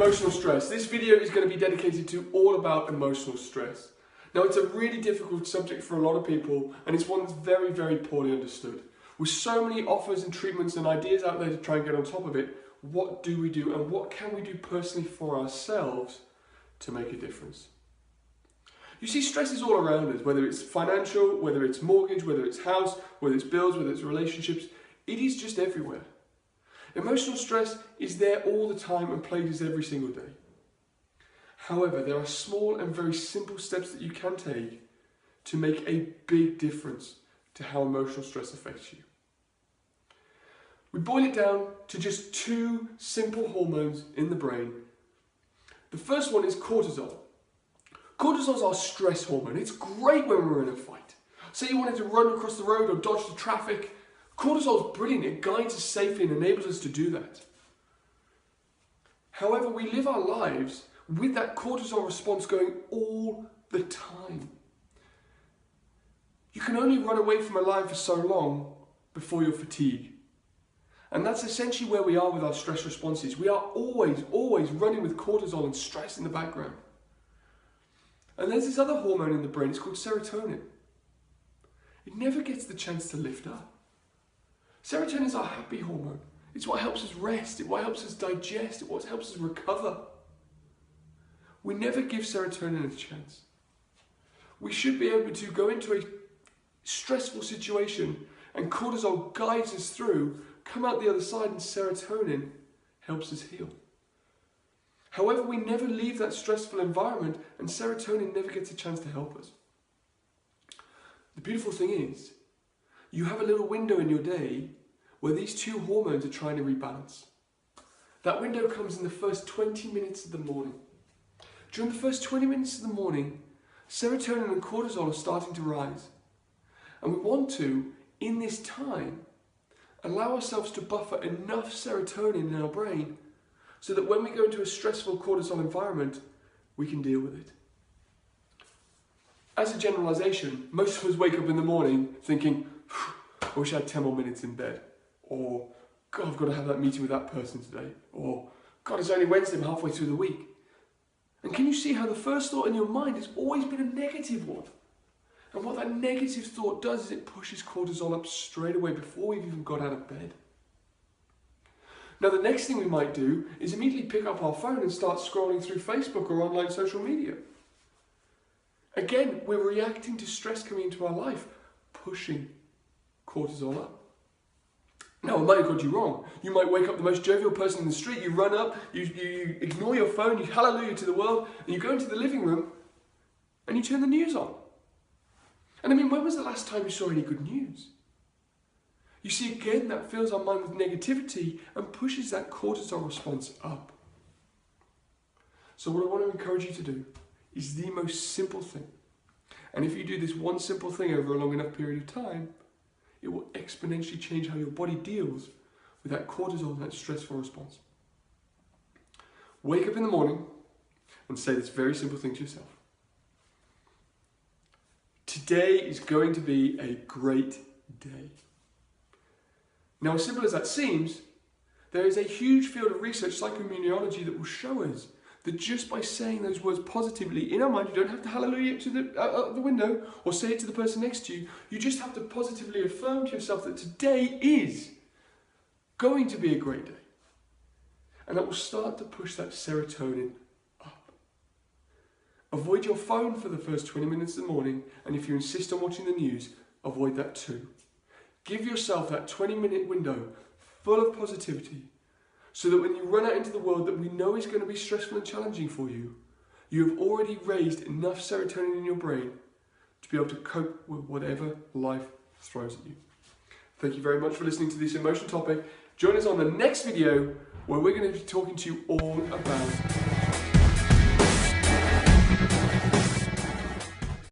emotional stress. This video is going to be dedicated to all about emotional stress. Now, it's a really difficult subject for a lot of people, and it's one that's very, very poorly understood. With so many offers and treatments and ideas out there to try and get on top of it, what do we do and what can we do personally for ourselves to make a difference? You see, stress is all around us, whether it's financial, whether it's mortgage, whether it's house, whether it's bills, whether it's relationships. It is just everywhere. Emotional stress is there all the time and plagues us every single day. However, there are small and very simple steps that you can take to make a big difference to how emotional stress affects you. We boil it down to just two simple hormones in the brain. The first one is cortisol. Cortisol is our stress hormone. It's great when we're in a fight. Say you wanted to run across the road or dodge the traffic. Cortisol is brilliant. It guides us safely and enables us to do that. However, we live our lives with that cortisol response going all the time. You can only run away from a lion for so long before you're fatigued. And that's essentially where we are with our stress responses. We are always running with cortisol and stress in the background. And there's this other hormone in the brain, it's called serotonin. It never gets the chance to lift up. Serotonin is our happy hormone. It's what helps us rest, it's what helps us digest, it's what helps us recover. We never give serotonin a chance. We should be able to go into a stressful situation and cortisol guides us through, come out the other side, and serotonin helps us heal. However, we never leave that stressful environment and serotonin never gets a chance to help us. The beautiful thing is, you have a little window in your day where these two hormones are trying to rebalance. That window comes in the first 20 minutes of the morning. During the first 20 minutes of the morning, serotonin and cortisol are starting to rise. And we want to, in this time, allow ourselves to buffer enough serotonin in our brain so that when we go into a stressful cortisol environment, we can deal with it. As a generalization, most of us wake up in the morning thinking, I wish I had 10 more minutes in bed. Or, God, I've got to have that meeting with that person today. Or, God, it's only Wednesday, I'm halfway through the week. And can you see how the first thought in your mind has always been a negative one? And what that negative thought does is it pushes cortisol up straight away before we've even got out of bed. Now, the next thing we might do is immediately pick up our phone and start scrolling through Facebook or online social media. Again, we're reacting to stress coming into our life, pushing cortisol up. Now, it might have got you wrong. You might wake up the most jovial person in the street, you run up, you ignore your phone, you hallelujah to the world, and you go into the living room and you turn the news on. And I mean, when was the last time you saw any good news? You see, again, that fills our mind with negativity and pushes that cortisol response up. So what I want to encourage you to do is the most simple thing. And if you do this one simple thing over a long enough period of time, it will exponentially change how your body deals with that cortisol and that stressful response. Wake up in the morning and say this very simple thing to yourself. Today is going to be a great day. Now, as simple as that seems, there is a huge field of research, psychommunology, that will show us that just by saying those words positively in our mind, you don't have to hallelujah to the window or say it to the person next to you. You just have to positively affirm to yourself that today is going to be a great day. And that will start to push that serotonin up. Avoid your phone for the first 20 minutes of the morning, and if you insist on watching the news, avoid that too. Give yourself that 20-minute window full of positivity so that when you run out into the world that we know is going to be stressful and challenging for you, you have already raised enough serotonin in your brain to be able to cope with whatever life throws at you. Thank you very much for listening to this emotional topic. Join us on the next video where we're going to be talking to you all about